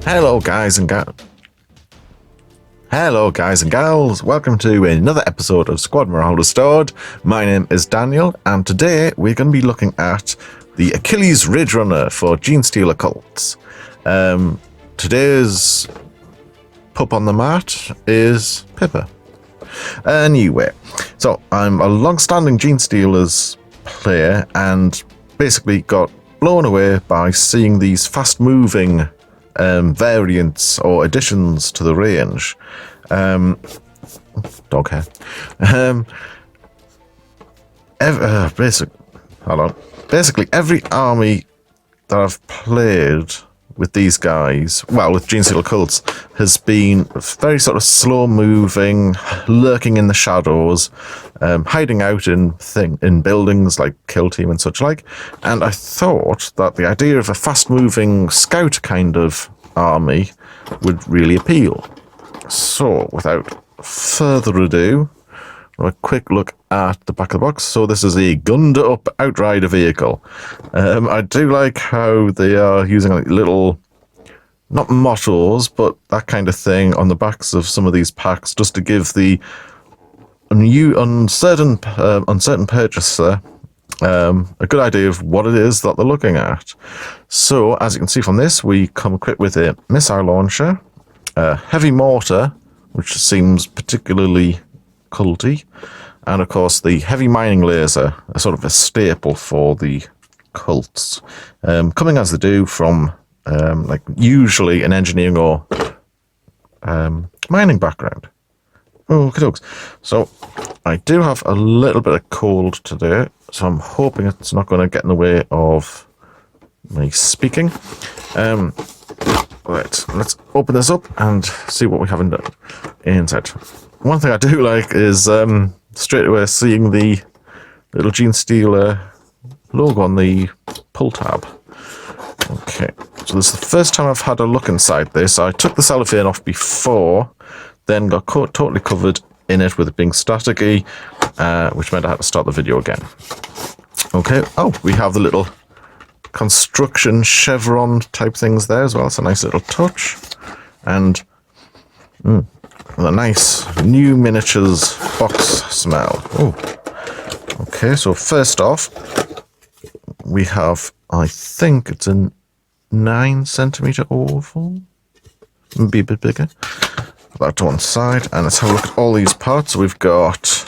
Hello guys and gals, welcome to another episode of Squad Morale Restored. My name is Daniel, and today we're going to be looking at the Achilles Ridgerunner for Genestealer Cults. Today's pup on the mat is Pippa. Anyway, so I'm a long-standing Genestealers player and basically got blown away by seeing these fast-moving variants or additions to the range. Dog hair. Basically, every army that I've played with these guys, well, with Genestealer Cults, has been very sort of slow-moving, lurking in the shadows, hiding out in buildings like Kill Team and such like. And I thought that the idea of a fast-moving scout kind of army would really appeal. So, without further ado, a quick look at the back of the box. So this is a gunned-up outrider vehicle. I do like how they are using like little, not mottos, but that kind of thing on the backs of some of these packs, just to give the uncertain purchaser a good idea of what it is that they're looking at. So, as you can see from this, we come equipped with a missile launcher, a heavy mortar, which seems particularly culty, and of course the heavy mining laser, a sort of a staple for the cults, coming as they do from like usually an engineering or mining background. Okie dokes. So I do have a little bit of cold today, so I'm hoping it's not going to get in the way of me speaking. Right, let's open this up and see what we have inside. One thing I do like is straight away seeing the little Genestealer logo on the pull tab. Okay, so this is the first time I've had a look inside this. I took the cellophane off before, then got totally covered in it with it being staticky, which meant I had to start the video again. Okay, oh, we have the little construction chevron type things there as well. It's a nice little touch. And a nice new miniatures box smell. Oh, okay, so first off, we have, I think it's a 9cm oval, maybe a bit bigger. Put that to one side, and let's have a look at all these parts. So we've got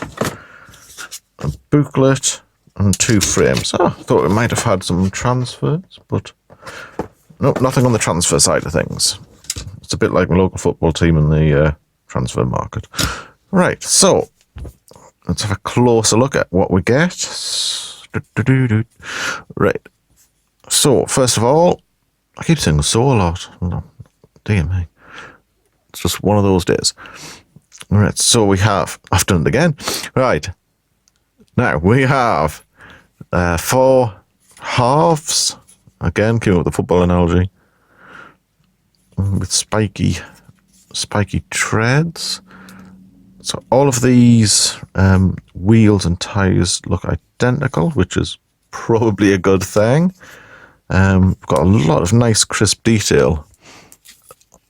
a booklet and 2 frames. Oh, I thought we might have had some transfers, but nope, nothing on the transfer side of things. It's a bit like my local football team in the transfer market. Right, so let's have a closer look at what we get. Right, so first of all, I keep saying so a lot. Dear me, it's just one of those days. Right, so we have, I've done it again. Right, now we have 4 halves. Again, came up with the football analogy with spiky treads. So all of these wheels and tires look identical, which is probably a good thing. We've got a lot of nice crisp detail.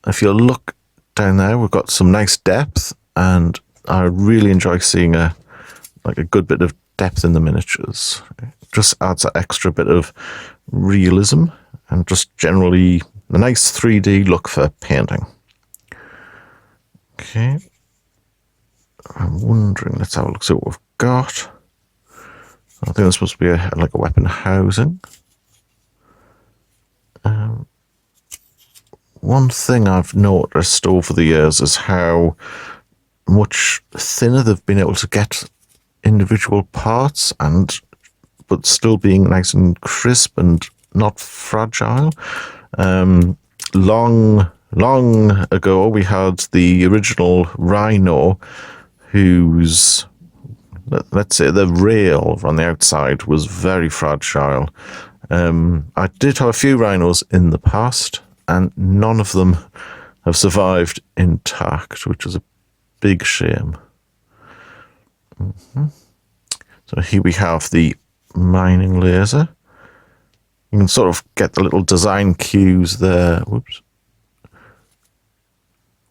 If you look down there, we've got some nice depth, and I really enjoy seeing a good bit of depth in the miniatures. It just adds that extra bit of realism and just generally a nice 3D look for painting. Okay, I'm wondering, let's have a look, see what we've got. I think there's supposed to be a weapon housing. One thing I've noticed over the years is how much thinner they've been able to get individual parts, but still being nice and crisp and not fragile. Long ago, we had the original Rhino, whose, let's say, the rail on the outside was very fragile. I did have a few Rhinos in the past, and none of them have survived intact, which is a big shame. So here we have the mining laser. You can sort of get the little design cues there. Whoops.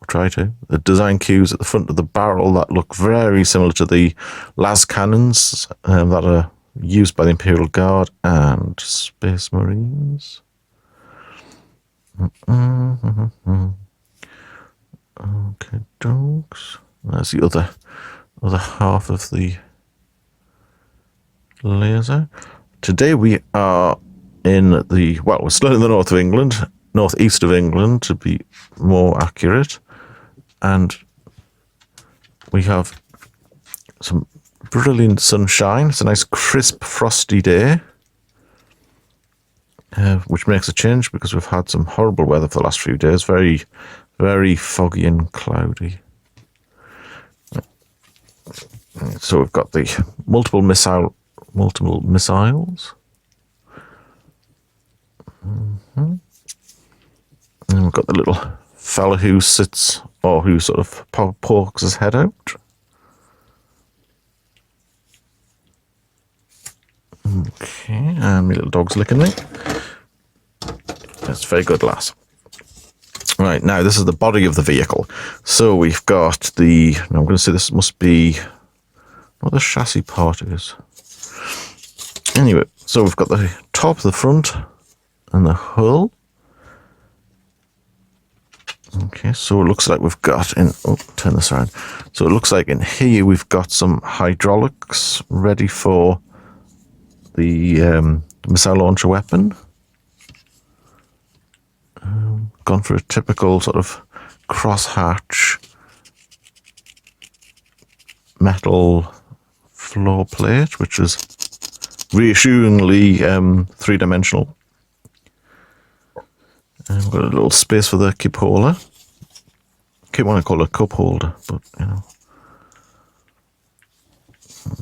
try to. The design cues at the front of the barrel that look very similar to the las cannons that are used by the Imperial Guard and Space Marines. Okay, dogs. That's the other half of the laser. Today we are in the, well, we're still in the north of England, northeast of England to be more accurate, and we have some brilliant sunshine. It's a nice crisp frosty day, which makes a change because we've had some horrible weather for the last few days, very, very foggy and cloudy. So we've got the multiple missiles. And we've got the little fella who sits, or who sort of pokes his head out. Okay, and my little dog's licking me. That's very good, lass. Right, now this is the body of the vehicle. So we've got the, now I'm going to say this must be what the chassis part is. Anyway, so we've got the top, the front, and the hull. Okay, so it looks like we've got in, oh, turn this around. So it looks like in here we've got some hydraulics ready for the missile launcher weapon. Gone for a typical sort of crosshatch metal floor plate, which is reassuringly three-dimensional. And we've got a little space for the cupola. Keep wanting to call it a cup holder, but you know.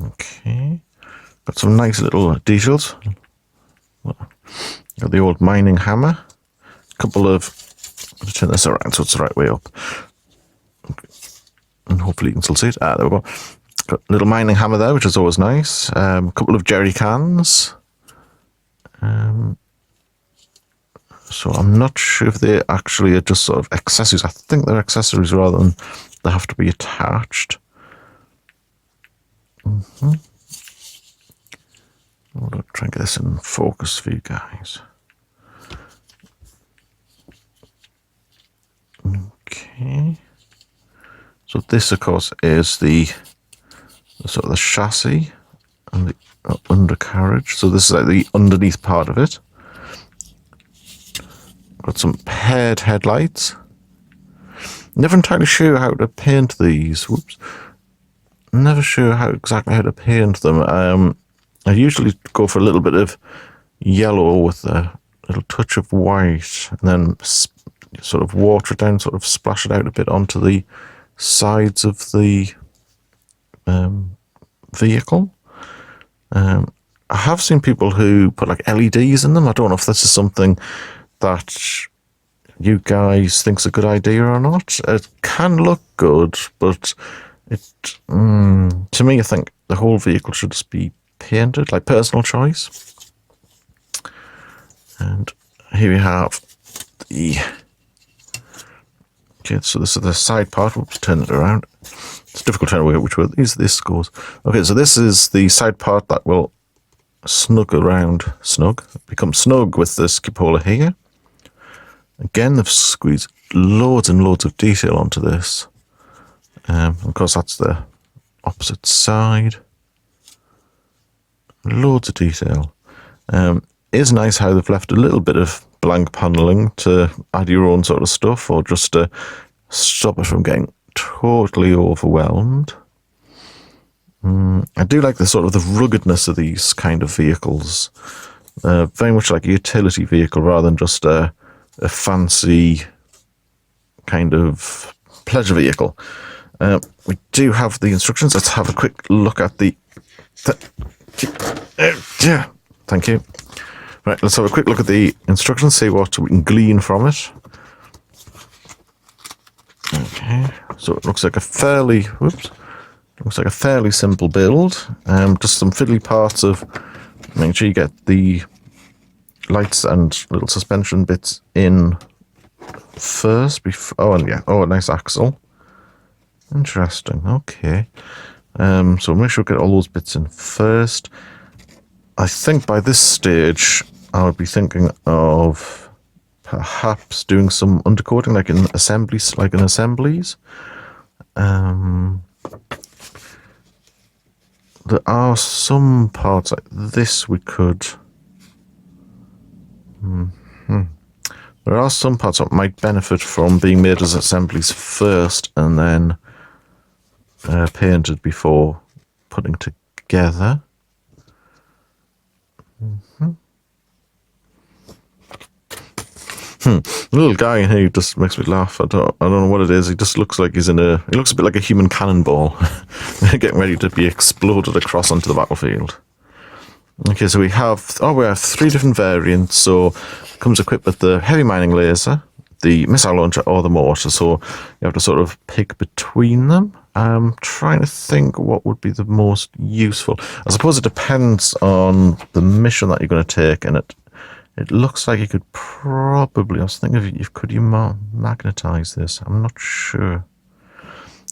Okay. Got some nice little details. Got the old mining hammer. A couple of, let's turn this around so it's the right way up. Okay. And hopefully you can still see it. Ah, there we go. Got a little mining hammer there, which is always nice. A couple of jerry cans. So I'm not sure if they actually are just sort of accessories. I think they're accessories rather than they have to be attached. I'll try and get this in focus for you guys. Okay. So this, of course, is the sort of the chassis and the undercarriage. So this is like the underneath part of it. Got some paired headlights. Never entirely sure how to paint these. Whoops. Never sure exactly how to paint them. I usually go for a little bit of yellow with a little touch of white, and then sort of water it down, sort of splash it out a bit onto the sides of the vehicle. I have seen people who put like LEDs in them. I don't know if this is something that you guys think's a good idea or not. It can look good, but it to me, I think the whole vehicle should just be painted, like personal choice. And here we have the, okay, so this is the side part. We'll turn it around. It's difficult to know which way this goes. Okay, so this is the side part that will become snug with this cupola here. Again, they've squeezed loads and loads of detail onto this. Of course, that's the opposite side. Loads of detail. It is nice how they've left a little bit of blank paneling to add your own sort of stuff, or just to stop it from getting totally overwhelmed. I do like the sort of the ruggedness of these kind of vehicles. Very much like a utility vehicle rather than just a fancy kind of pleasure vehicle. We do have the instructions. Let's have a quick look at the... yeah, thank you. Right, let's have a quick look at the instructions, see what we can glean from it. Okay, so it looks like a fairly... Whoops. Looks like a fairly simple build. Just some fiddly parts of making sure you get the lights and little suspension bits in first before. Oh, and yeah. Oh, a nice axle. Interesting. Okay. So make sure we get all those bits in first. I think by this stage, I would be thinking of perhaps doing some undercoating, like in assemblies. There are some parts like this we could. There are some parts that might benefit from being made as assemblies first and then painted before putting together. The little guy in here just makes me laugh. I don't know what it is. He just looks like he looks a bit like a human cannonball getting ready to be exploded across onto the battlefield. Okay, so we have 3 different variants. So it comes equipped with the heavy mining laser, the missile launcher, or the mortar. So you have to sort of pick between them. I'm trying to think what would be the most useful. I suppose it depends on the mission that you're going to take, and it looks like you could probably. I was thinking, could you magnetize this? I'm not sure.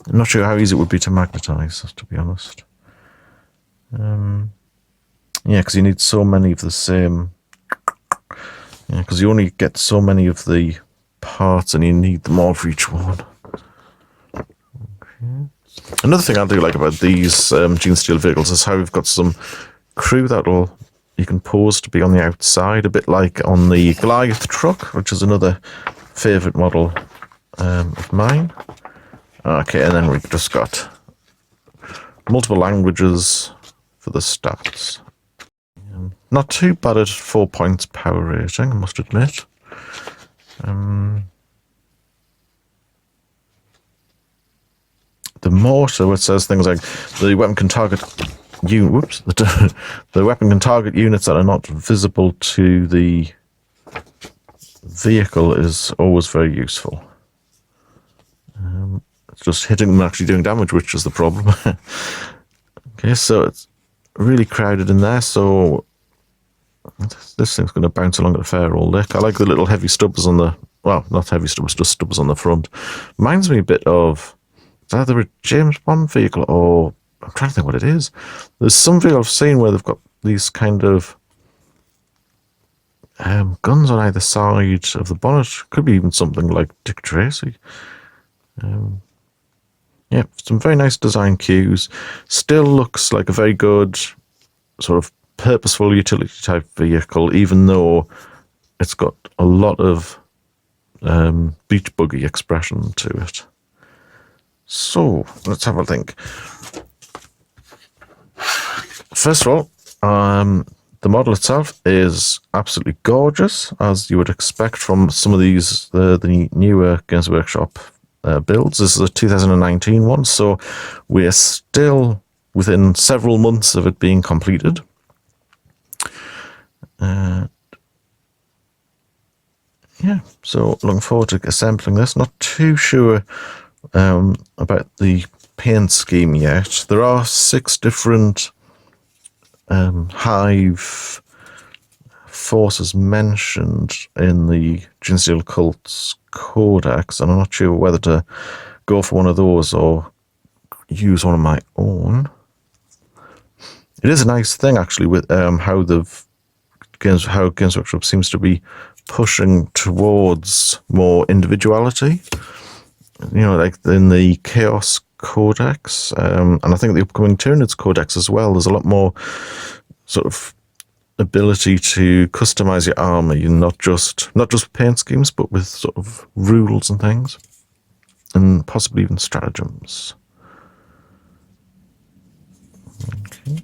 I'm not sure how easy it would be to magnetize, to be honest. Yeah, because you need so many of the same. Yeah, because you only get so many of the parts, and you need them all for each one. Okay. Another thing I do like about these Genestealer vehicles is how we've got some crew that'll. You can pose to be on the outside, a bit like on the Goliath truck, which is another favourite model of mine. Okay, and then we've just got multiple languages for the stats. Not too bad at 4 points power rating, I must admit. The mortar, which says things like the weapon can target. The weapon can target units that are not visible to the vehicle is always very useful. It's just hitting them and actually doing damage, which is the problem. Okay, so it's really crowded in there, so this thing's going to bounce along at a fair old lick. I like the little heavy stubbers on the, well, not heavy stubbers, just stubbers on the front. Reminds me a bit of, it's either a James Bond vehicle or, I'm trying to think what it is. There's some vehicle I've seen where they've got these kind of guns on either side of the bonnet. Could be even something like Dick Tracy. Yeah, some very nice design cues. Still looks like a very good sort of purposeful utility type vehicle, even though it's got a lot of beach buggy expression to it. So let's have a think. First of all, the model itself is absolutely gorgeous, as you would expect from some of these the newer Games Workshop builds. This is a 2019 one, so we're still within several months of it being completed. Yeah, so looking forward to assembling this. Not too sure about the paint scheme yet. There are 6 different hive forces mentioned in the Genestealer Cults Codex, and I'm not sure whether to go for one of those or use one of my own. It is a nice thing, actually, with how Games Workshop seems to be pushing towards more individuality. You know, like in the Chaos Codex, and I think the upcoming Tyranids Codex as well. There's a lot more sort of ability to customize your armor. You're not just paint schemes, but with sort of rules and things, and possibly even stratagems. Okay.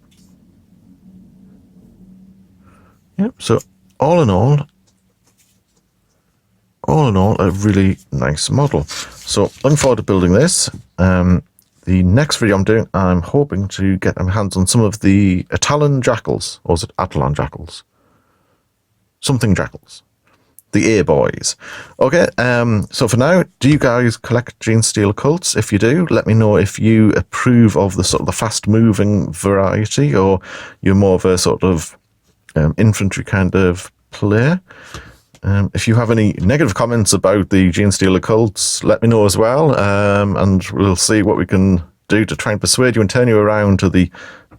Yep. So all in all, a really nice model. So looking forward to building this. The next video I'm doing, I'm hoping to get my hands on some of the Atalon Jackals, or is it Atalon Jackals? Something Jackals. The Air Boys. Okay, so for now, do you guys collect Genestealer Cults? If you do, let me know if you approve of the sort of the fast-moving variety, or you're more of a sort of infantry kind of player. If you have any negative comments about the Genestealer cults, let me know as well, and we'll see what we can do to try and persuade you and turn you around to the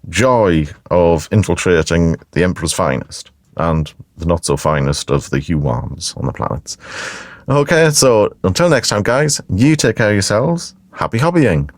joy of infiltrating the Emperor's finest and the not so finest of the humans on the planets. Okay, so until next time, guys, you take care of yourselves. Happy hobbying.